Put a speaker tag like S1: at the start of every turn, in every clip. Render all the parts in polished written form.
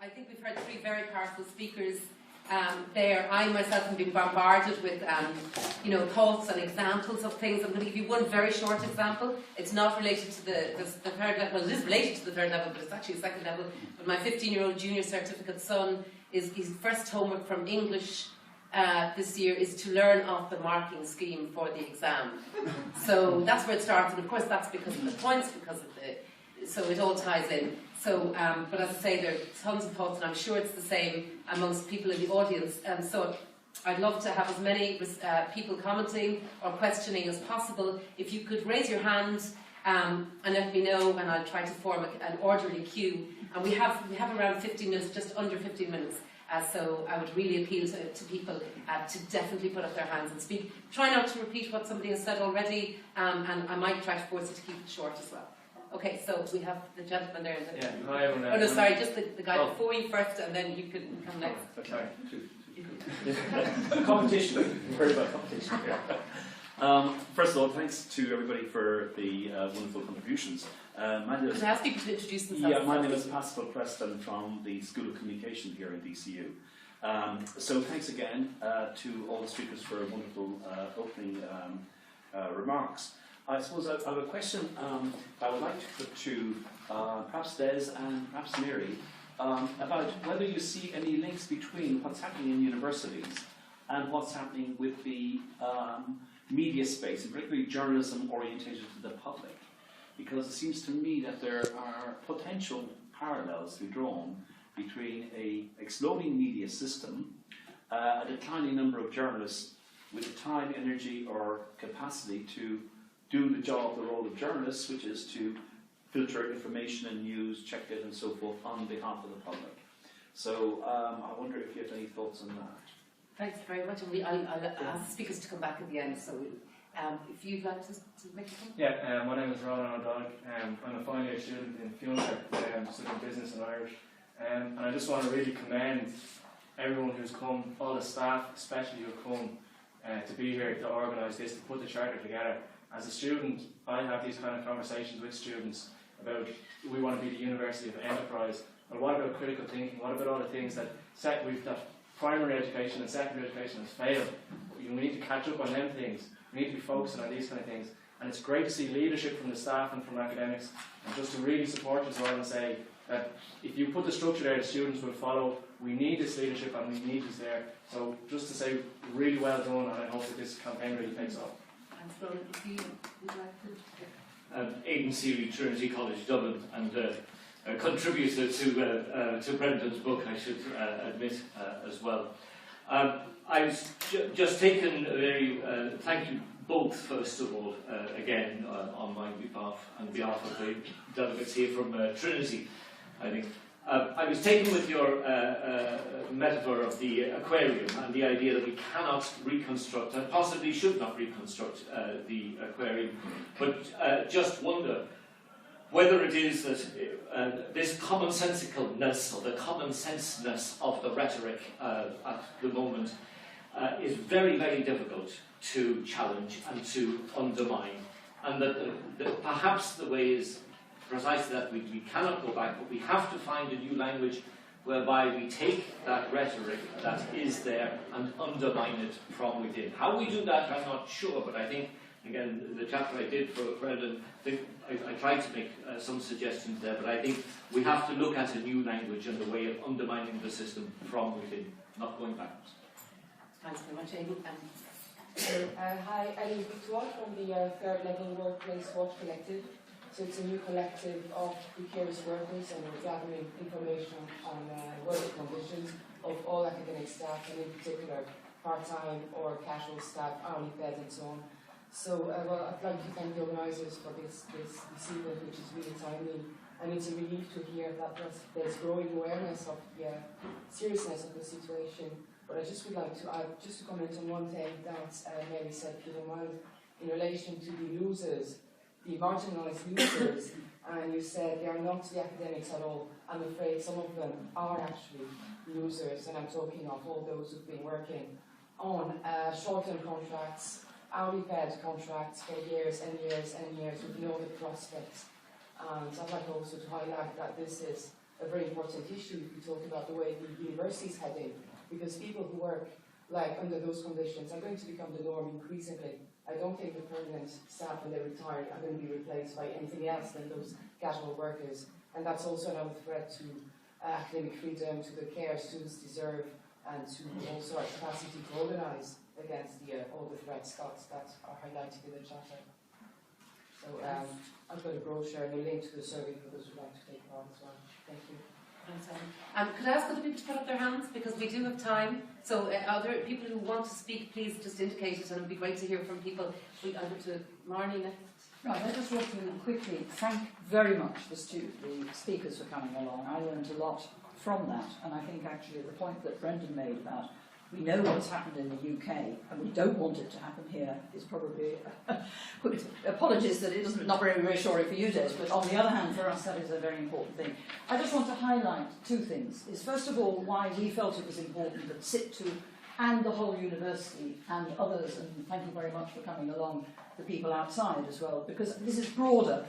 S1: I think we've heard three very powerful speakers there. I myself have been bombarded with thoughts and examples of things. I'm going to give you one very short example. It's not related to the third level. Well, it is related to the third level, but it's actually a second level. But my 15-year-old junior certificate son, his first homework from English this year is to learn off the marking scheme for the exam. So that's where it starts, and of course that's because of the points, so it all ties in. So, but as I say, there are tons of thoughts, and I'm sure it's the same amongst people in the audience. So I'd love to have as many people commenting or questioning as possible. If you could raise your hand and let me know, and I'll try to form an orderly queue. And we have around 15 minutes, just under 15 minutes. So I would really appeal to people to definitely put up their hands and speak. Try not to repeat what somebody has said already, and I might try to force you to keep it short as well. Okay, so we have the gentleman there.
S2: Hi, everyone.
S1: Oh no, sorry, just the guy before you first, and then you can come next.
S2: Okay. Competition. Very about competition. First of all, thanks to everybody for the wonderful contributions.
S1: Could I ask people to introduce themselves?
S2: Yeah, my name is Pascal Preston from the School of Communication here in DCU. So thanks again to all the speakers for wonderful opening remarks. I suppose I have a question I would like to put to perhaps Des and perhaps Mary about whether you see any links between what's happening in universities and what's happening with the media space, and particularly journalism orientated to the public. Because it seems to me that there are potential parallels to be drawn between an exploding media system, a declining number of journalists with the time, energy or capacity to do the job, the role of journalists, which is to filter information and news, check it and so forth on behalf of the public. So I wonder if you have any thoughts on that.
S1: Thanks very much, and I'll ask the speakers to come back at the end. So if you'd like to make a comment.
S3: Yeah, my name is Ronan O'Donoghue. I'm a final year student in FUNSA, studying business and Irish. And I just want to really commend everyone who's come, all the staff especially who have come to be here to organise this, to put the charter together. As a student, I have these kind of conversations with students about we want to be the University of Enterprise. But what about critical thinking? What about all the things that primary education and secondary education has failed? We need to catch up on them things. We need to be focusing on these kind of things. And it's great to see leadership from the staff and from academics, and just to really support us all and say that if you put the structure there, the students will follow. We need this leadership and we need this there. So just to say, really well done, and I hope that this campaign really takes off.
S1: If you would like to.
S4: Aidan Seary, Trinity College Dublin, and a contributor to Brendan's book, I should admit, as well. I was just taken very, thank you both, first of all, again, on my behalf and behalf of the delegates here from Trinity, I think. I was taken with your metaphor of the aquarium and the idea that we cannot reconstruct, and possibly should not reconstruct, the aquarium, but just wonder whether it is that this commonsensicalness, or the common senseness of the rhetoric at the moment is very, very difficult to challenge and to undermine, and that perhaps the way is precisely that we cannot go back, but we have to find a new language whereby we take that rhetoric that is there and undermine it from within. How we do that, I'm not sure, but I think, again, the chapter I did for Brendan, I tried to make some suggestions there, but I think we have to look at a new language and the way of undermining the system from within, not going backwards.
S1: Thanks very much, Aidan.
S5: Hi, I'm Victoire from the Third Level Workplace Watch Collective. So it's a new collective of precarious workers, and we're gathering information on working conditions of all academic staff, and in particular part-time or casual staff, hourly paid and so on. So well, I'd like to thank the organisers for this event, which is really timely, and it's a relief to hear that there's growing awareness of the seriousness of the situation. But I just would like to just to comment on one thing that Mary said, if you don't mind, in relation to the losers, the marginalised losers, and you said they are not the academics at all. I'm afraid some of them are actually losers, and I'm talking of all those who've been working on short-term contracts, hourly paid contracts for years and years and years with no other prospects. And I'd like also to highlight that this is a very important issue if we talk about the way the universities head in, because people who work like under those conditions are going to become the norm increasingly. I don't think the permanent staff when they're retired are going to be replaced by anything else than those casual workers, and that's also another threat to academic freedom, to the care students deserve, and to also our capacity to organise against all the threats that are highlighted in the Charter. So I've got a brochure and a link to the survey for those who would like to take part as well. Thank you.
S1: Could I ask other people to put up their hands, because we do have time. So are there people who want to speak? Please just indicate it, and it would be great to hear from people. We go to Marnie next.
S6: Right, I just want to quickly thank very much the speakers for coming along. I learned a lot from that, and I think actually the point that Brendan made about we know what's happened in the UK and we don't want it to happen here is probably apologies that it doesn't, not very reassuring for you, Des, but on the other hand for us that is a very important thing. I just want to highlight two things. Is first of all why we felt it was important that SIT2 and the whole university and others, and thank you very much for coming along, the people outside as well, because this is broader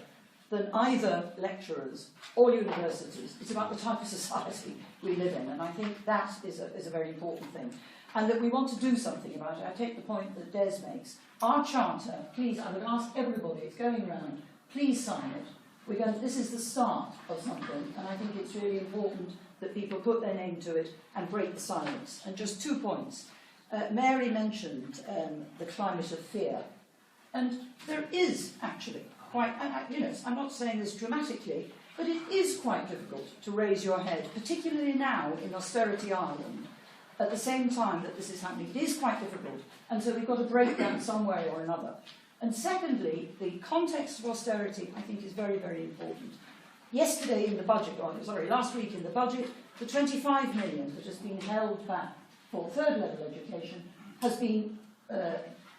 S6: than either lecturers or universities. It's about the type of society we live in, and I think that is a very important thing. And that we want to do something about it. I take the point that Des makes. Our charter, please, I would ask everybody, it's going around, please sign it. This is the start of something, and I think it's really important that people put their name to it and break the silence. And just 2 points. Mary mentioned the climate of fear, and there is actually quite, I'm not saying this dramatically, but it is quite difficult to raise your head, particularly now in austerity Ireland, at the same time that this is happening. It is quite difficult, and so we've got to break that some way or another. And secondly, the context of austerity, I think, is very, very important. Yesterday in the budget, last week in the budget, the 25 million that has been held back for third-level education has been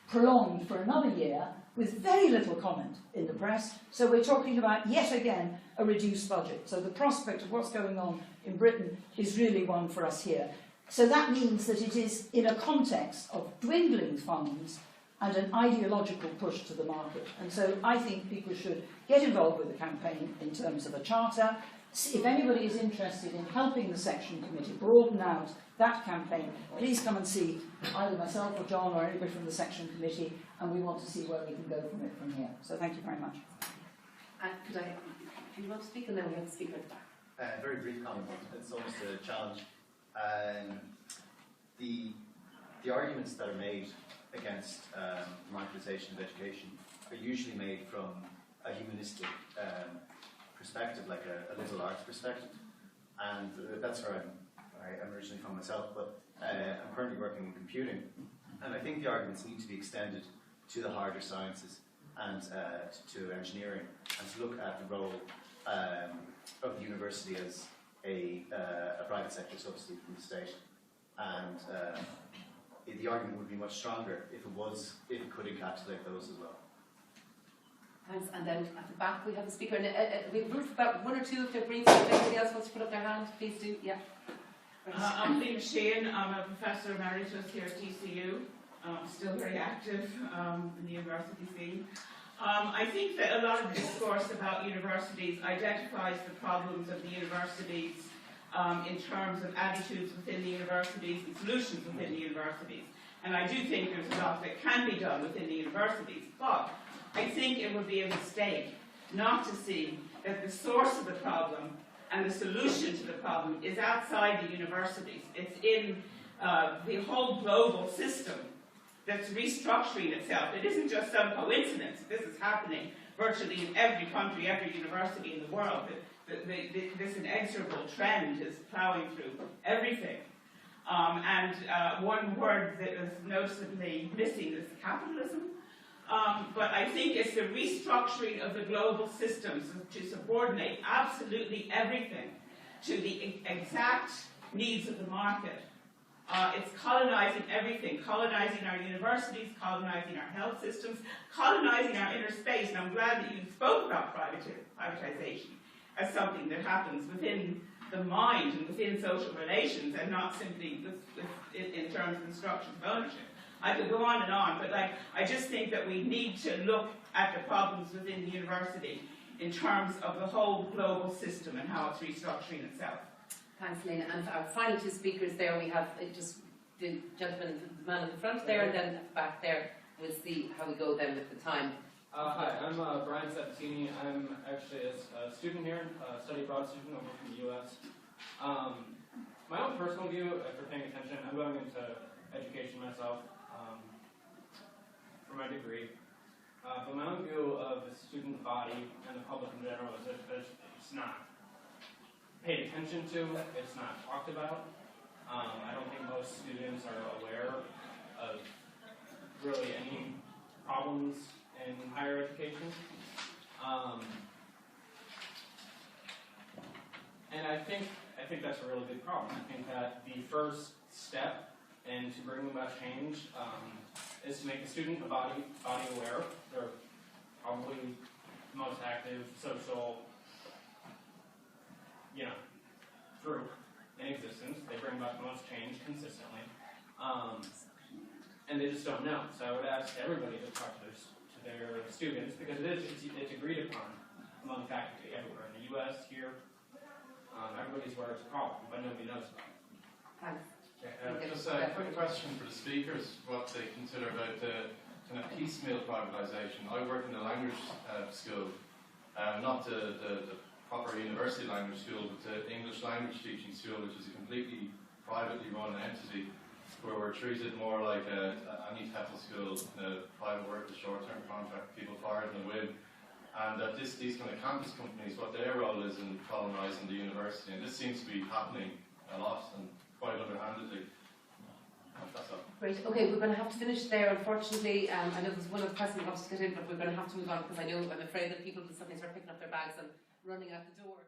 S6: prolonged for another year, with very little comment in the press. So we're talking about, yet again, a reduced budget. So the prospect of what's going on in Britain is really one for us here. So that means that it is in a context of dwindling funds and an ideological push to the market. And so I think people should get involved with the campaign in terms of a charter. If anybody is interested in helping the section committee broaden out that campaign, please come and see either myself or John or anybody from the section committee, and we want to see where we can go from it from here. So thank you very much.
S1: Do you want to speak, and then we have a speaker at the back?
S7: Very brief comment. It's almost a challenge. The arguments that are made against marketization of education are usually made from a humanistic perspective, like a liberal arts perspective, and that's where I'm originally from myself, but I'm currently working in computing, and I think the arguments need to be extended to the harder sciences and to engineering, and to look at the role of the university as a private sector subsidy from the state, and the argument would be much stronger if it could encapsulate those as well.
S1: Thanks. And then at the back we have a speaker. And we have room for about one or two if they're brief. If anybody else wants to put up their hand, please do. Yeah.
S8: I'm Lena Sheehan. I'm a professor emeritus here at TCU. Still very active in the university scene. I think that a lot of discourse about universities identifies the problems of the universities in terms of attitudes within the universities and solutions within the universities. And I do think there's a lot that can be done within the universities, but I think it would be a mistake not to see that the source of the problem and the solution to the problem is outside the universities. It's in the whole global system that's restructuring itself. It isn't just some coincidence. This is happening virtually in every country, every university in the world. This inexorable trend is plowing through everything. One word that is noticeably missing is capitalism. But I think it's the restructuring of the global systems to subordinate absolutely everything to the exact needs of the market. It's colonizing everything, colonizing our universities, colonizing our health systems, colonizing our inner space. And I'm glad that you spoke about privatization as something that happens within the mind and within social relations, and not simply in terms of the structures of ownership. I could go on and on, but I just think that we need to look at the problems within the university in terms of the whole global system and how it's restructuring itself.
S1: Thanks, Lena. And our final two speakers there, we have just the gentleman, the man in the front there, and then at the back there. We'll see how we go then with the time.
S9: Hi, I'm Brian Sabatini. I'm actually a student here, a study abroad student over from the US. My own personal view, for paying attention, I'm going into education myself for my degree. But my own view of the student body and the public in general is that it's not paid attention to, it's not talked about. I don't think most students are aware of really any problems in higher education. And I think that's a really big problem. I think that the first step in to bring about change is to make the student body aware. They're probably the most active social, group in existence. They bring about the most change consistently. And they just don't know. So I would ask everybody to talk to their students, because it's agreed upon among faculty everywhere in the US, here. Everybody's aware it's a problem, but nobody knows about it.
S1: Thanks.
S10: Just a quick question for the speakers, what they consider about the kind of piecemeal privatisation. I work in the language school, not the proper university language school, but the English language teaching school, which is a completely privately run entity, where we're treated more like any TEFL school, private work, a short-term contract, people fired in the wind. And that these kind of campus companies, what their role is in colonising the university, and this seems to be happening a lot and quite underhandedly. That's all.
S1: Great. Okay, we're going to have to finish there, unfortunately. I know there's one other person who wants to get in, but we're going to have to move on because I know, I'm afraid that people will suddenly start picking up their bags and running out the door.